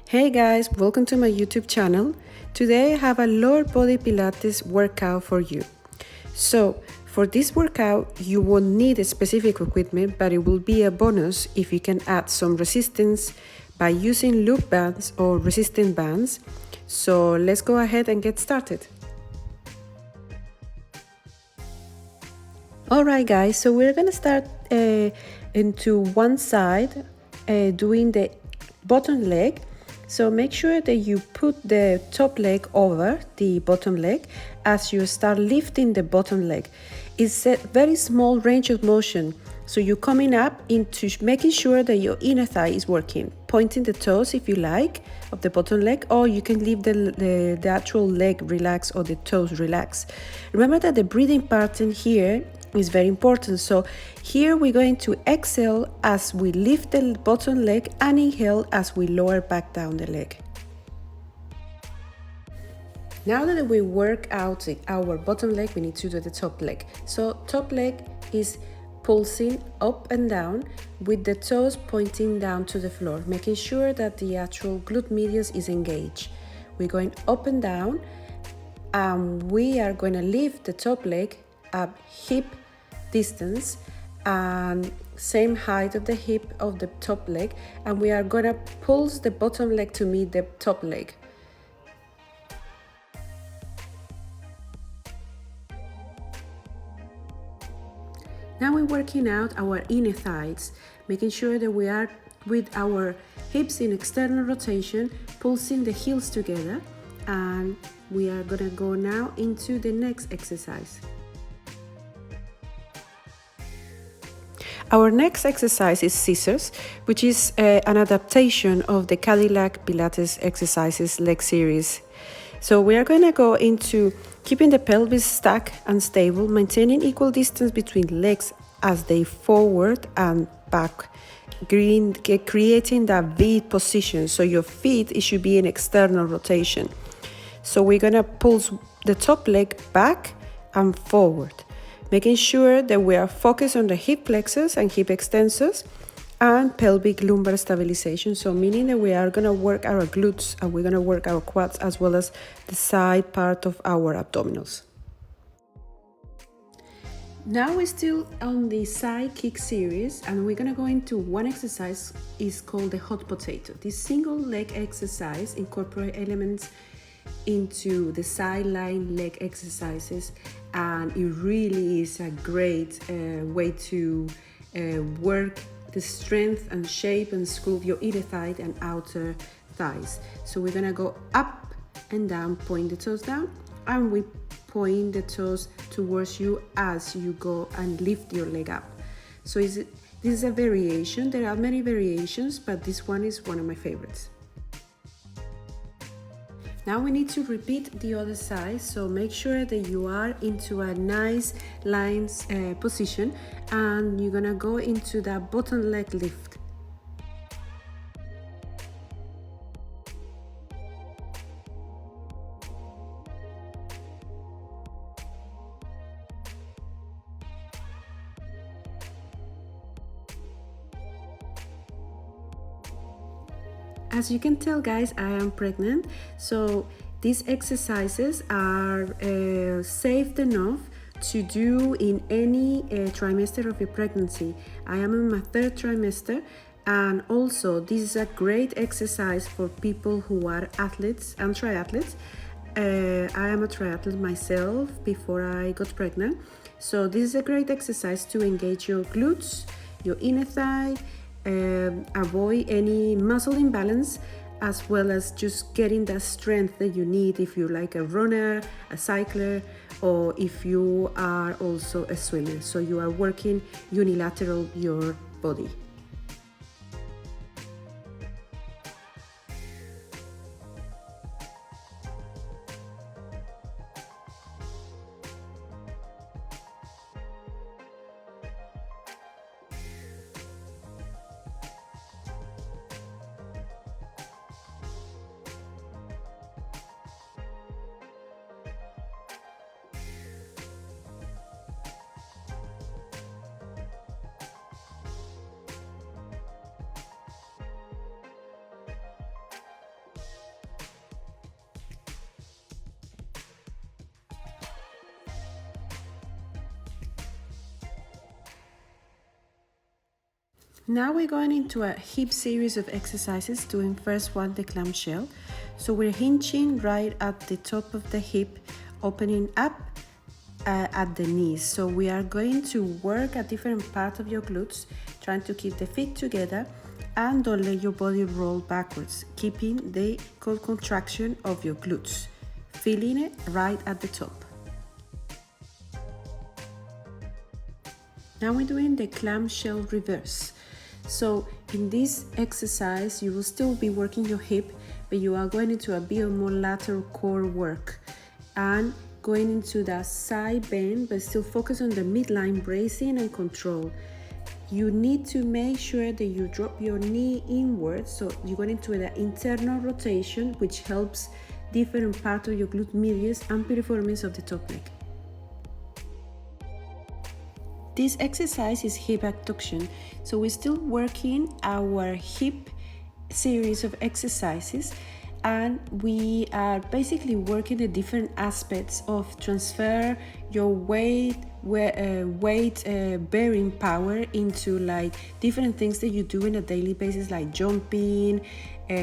Hey guys, welcome to my YouTube channel. Today I have a lower body Pilates workout for you. So for this workout, you won't need a specific equipment, but it will be a bonus if you can add some resistance by using loop bands or resistant bands. So let's go ahead and get started. Alright guys, so we're gonna start into one side doing the bottom leg. So make sure that you put the top leg over the bottom leg as you start lifting the bottom leg. It's a very small range of motion. So you're coming up into making sure that your inner thigh is working, pointing the toes if you like of the bottom leg, or you can leave the actual leg relaxed or the toes relaxed. Remember that the breathing pattern here is very important. So here we're going to exhale as we lift the bottom leg and inhale as we lower back down the leg. Now that we work out our bottom leg, we need to do the top leg. So top leg is pulsing up and down with the toes pointing down to the floor, making sure that the actual glute medius is engaged. We're going up and down, and we are going to lift the top leg up hip distance and same height of the hip of the top leg, and we are going to pulse the bottom leg to meet the top leg. Now we're working out our inner thighs, making sure that we are with our hips in external rotation, pulsing the heels together, and we are going to go now into the next exercise. Our next exercise is scissors, which is an adaptation of the Cadillac Pilates exercises leg series. So we are going to go into keeping the pelvis stacked and stable, maintaining equal distance between legs as they forward and back, creating that V position. So your feet, it should be in external rotation. So we're going to pulse the top leg back and forward, making sure that we are focused on the hip flexors and hip extensors and pelvic lumbar stabilization. So meaning that we are going to work our glutes and we're going to work our quads as well as the side part of our abdominals. Now we're still on the side kick series, and we're going to go into one exercise is called the hot potato. This single leg exercise incorporates elements into the sideline leg exercises, and it really is a great way to work the strength and shape and sculpt your inner thigh and outer thighs. So we're gonna go up and down, point the toes down, and we point the toes towards you as you go and lift your leg up. So this is a variation. There are many variations, but this one is one of my favorites. Now we need to repeat the other side, so make sure that you are into a nice lines position, and you're gonna go into that bottom leg lift. As you can tell guys, I am pregnant, so these exercises are safe enough to do in any trimester of your pregnancy. I am in my third trimester, and also this is a great exercise for people who are athletes and triathletes. I am a triathlete myself before I got pregnant, so this is a great exercise to engage your glutes, your inner thigh, avoid any muscle imbalance, as well as just getting that strength that you need if you're like a runner, a cycler, or if you are also a swimmer. So you are working unilateral your body. Now we're going into a hip series of exercises, doing first one the clamshell. So we're hinging right at the top of the hip, opening up at the knees. So we are going to work a different part of your glutes, trying to keep the feet together and don't let your body roll backwards, keeping the contraction of your glutes, feeling it right at the top. Now we're doing the clamshell reverse. So in this exercise, you will still be working your hip, but you are going into a bit more lateral core work and going into that side bend, but still focus on the midline bracing and control. You need to make sure that you drop your knee inwards, so you're going into the internal rotation, which helps different parts of your glute medius and piriformis of the top leg. This exercise is hip abduction, so we're still working our hip series of exercises, and we are basically working the different aspects of transfer your weight bearing power into like different things that you do on a daily basis, like jumping,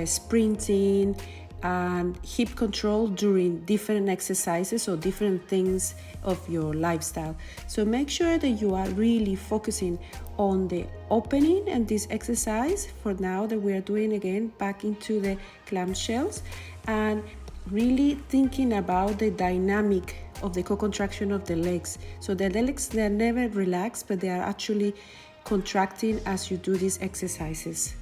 sprinting, and hip control during different exercises or different things of your lifestyle. So make sure that you are really focusing on the opening and this exercise for now that we are doing again back into the clamshells, and really thinking about the dynamic of the co-contraction of the legs. So the legs, they're never relaxed, but they are actually contracting as you do these exercises.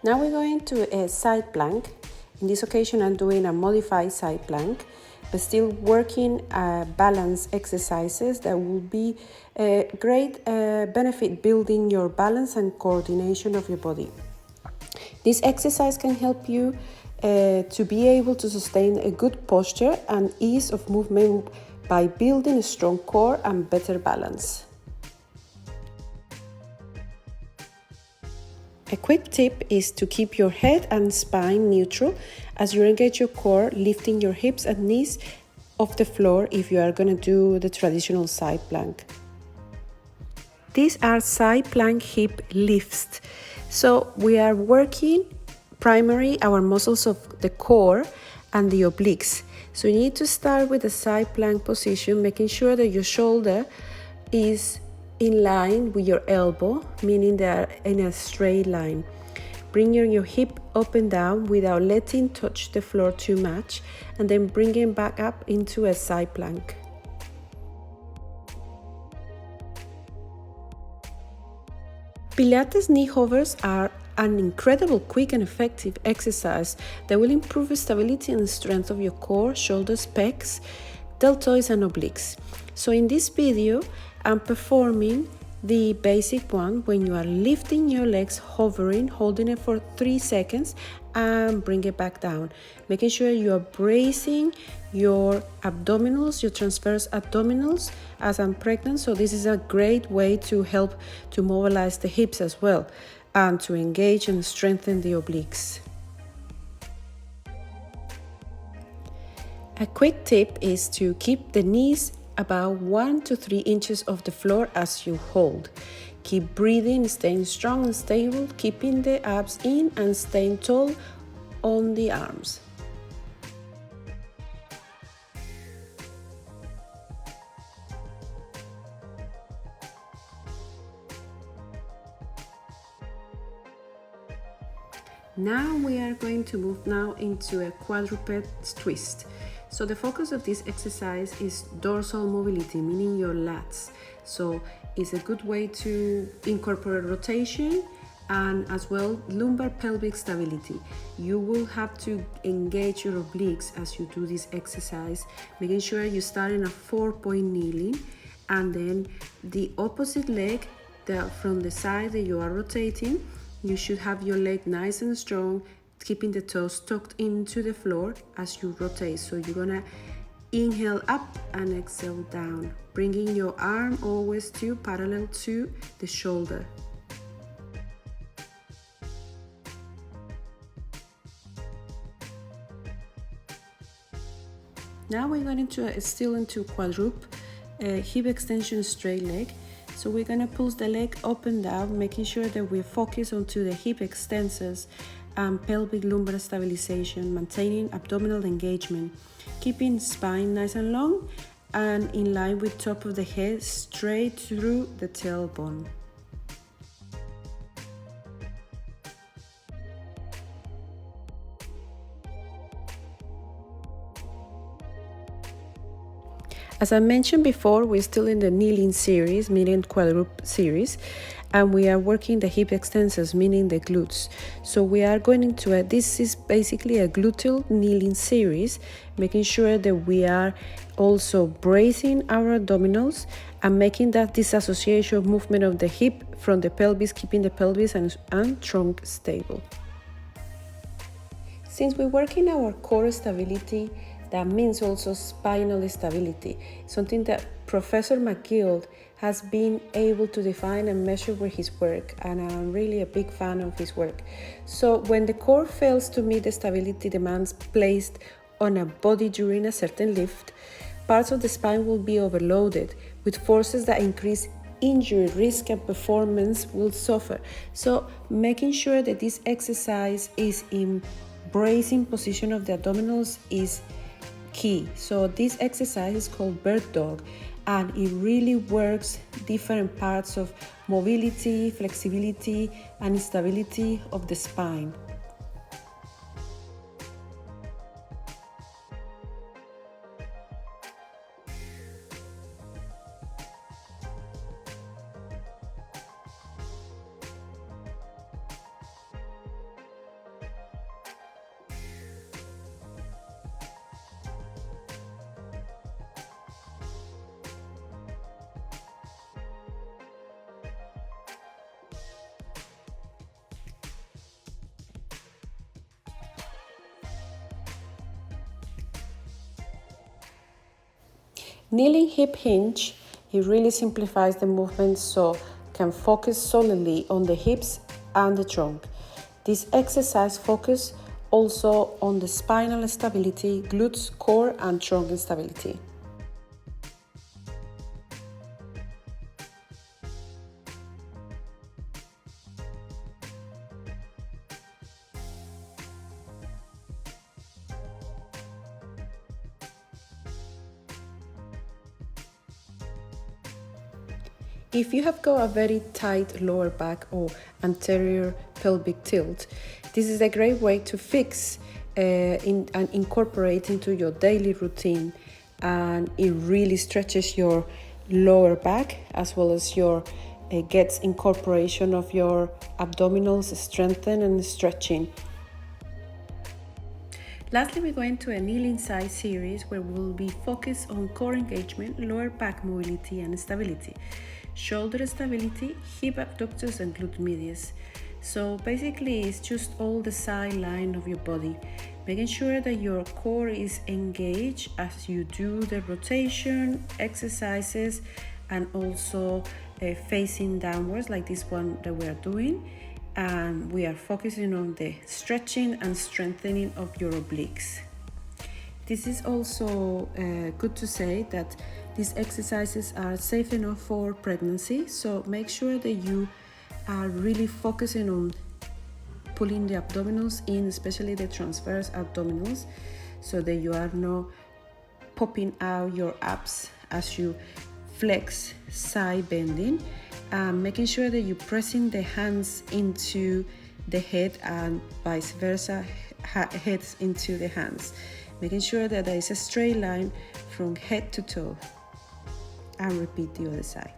Now we're going to a side plank. In this occasion, I'm doing a modified side plank, but still working balance exercises that will be a great benefit building your balance and coordination of your body. This exercise can help you to be able to sustain a good posture and ease of movement by building a strong core and better balance. A quick tip is to keep your head and spine neutral as you engage your core, lifting your hips and knees off the floor if you are going to do the traditional side plank. These are side plank hip lifts. So we are working primarily our muscles of the core and the obliques. So you need to start with the side plank position, making sure that your shoulder is in line with your elbow, meaning they are in a straight line. Bring your hip up and down without letting touch the floor too much, and then bring it back up into a side plank. Pilates knee hovers are an incredible, quick and effective exercise that will improve the stability and strength of your core, shoulders, pecs, deltoids and obliques. So in this video, I'm performing the basic one when you are lifting your legs, hovering, holding it for 3 seconds and bring it back down. Making sure you are bracing your abdominals, your transverse abdominals as I'm pregnant. So this is a great way to help to mobilize the hips as well and to engage and strengthen the obliques. A quick tip is to keep the knees about 1 to 3 inches off the floor as you hold. Keep breathing, staying strong and stable, keeping the abs in and staying tall on the arms. Now we are going to move now into a quadruped twist. So the focus of this exercise is dorsal mobility, meaning your lats. So it's a good way to incorporate rotation and as well lumbar pelvic stability. You will have to engage your obliques as you do this exercise, making sure you start in a 4-point kneeling, and then the opposite leg, from the side that you are rotating, you should have your leg nice and strong, keeping the toes tucked into the floor as you rotate. So you're gonna inhale up and exhale down, bringing your arm always to parallel to the shoulder. Now we're going into quadruple hip extension straight leg. So we're going to pulse the leg up and down, making sure that we focus onto the hip extensors and pelvic lumbar stabilization, maintaining abdominal engagement, keeping spine nice and long and in line with top of the head straight through the tailbone. As I mentioned before, we're still in the kneeling series, meaning quadruple series, and we are working the hip extensors, meaning the glutes. So we are going into this is basically a gluteal kneeling series, making sure that we are also bracing our abdominals and making that disassociation movement of the hip from the pelvis, keeping the pelvis and trunk stable. Since we're working our core stability, that means also spinal stability, something that Professor McGill has been able to define and measure with his work, and I'm really a big fan of his work. So when the core fails to meet the stability demands placed on a body during a certain lift, parts of the spine will be overloaded with forces that increase injury risk and performance will suffer. So making sure that this exercise is in bracing position of the abdominals is key. So this exercise is called bird dog, and it really works different parts of mobility, flexibility, and stability of the spine. Kneeling hip hinge, it really simplifies the movement so can focus solely on the hips and the trunk. This exercise focuses also on the spinal stability, glutes, core, and trunk stability. If you have got a very tight lower back or anterior pelvic tilt, this is a great way to fix and incorporate into your daily routine, and it really stretches your lower back as well as your gets incorporation of your abdominals, strengthen and stretching. Lastly, we're going to a kneeling side series where we'll be focused on core engagement, lower back mobility and stability, shoulder stability, hip abductors and glute medius. So basically it's just all the side line of your body, making sure that your core is engaged as you do the rotation exercises and also facing downwards like this one that we are doing. And we are focusing on the stretching and strengthening of your obliques. This is also good to say that these exercises are safe enough for pregnancy, so make sure that you are really focusing on pulling the abdominals in, especially the transverse abdominals, so that you are not popping out your abs as you flex, side bending, making sure that you're pressing the hands into the head and vice versa, heads into the hands, making sure that there is a straight line from head to toe. And repeat the other side.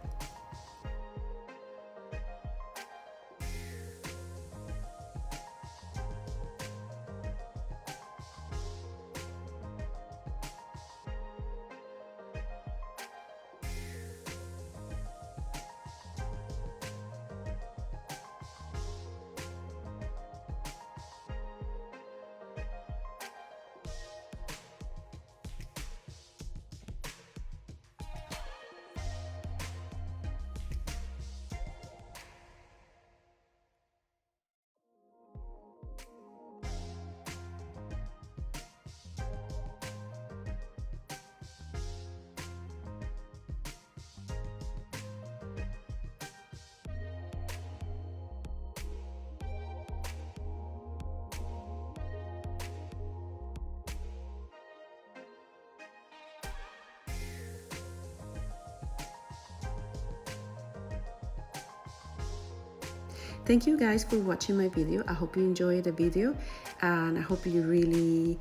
Thank you guys for watching my video. I hope you enjoyed the video, and I hope you really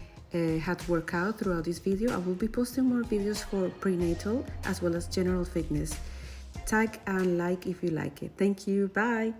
had workout throughout this video. I will be posting more videos for prenatal as well as general fitness. Tag and like if you like it. Thank you. Bye.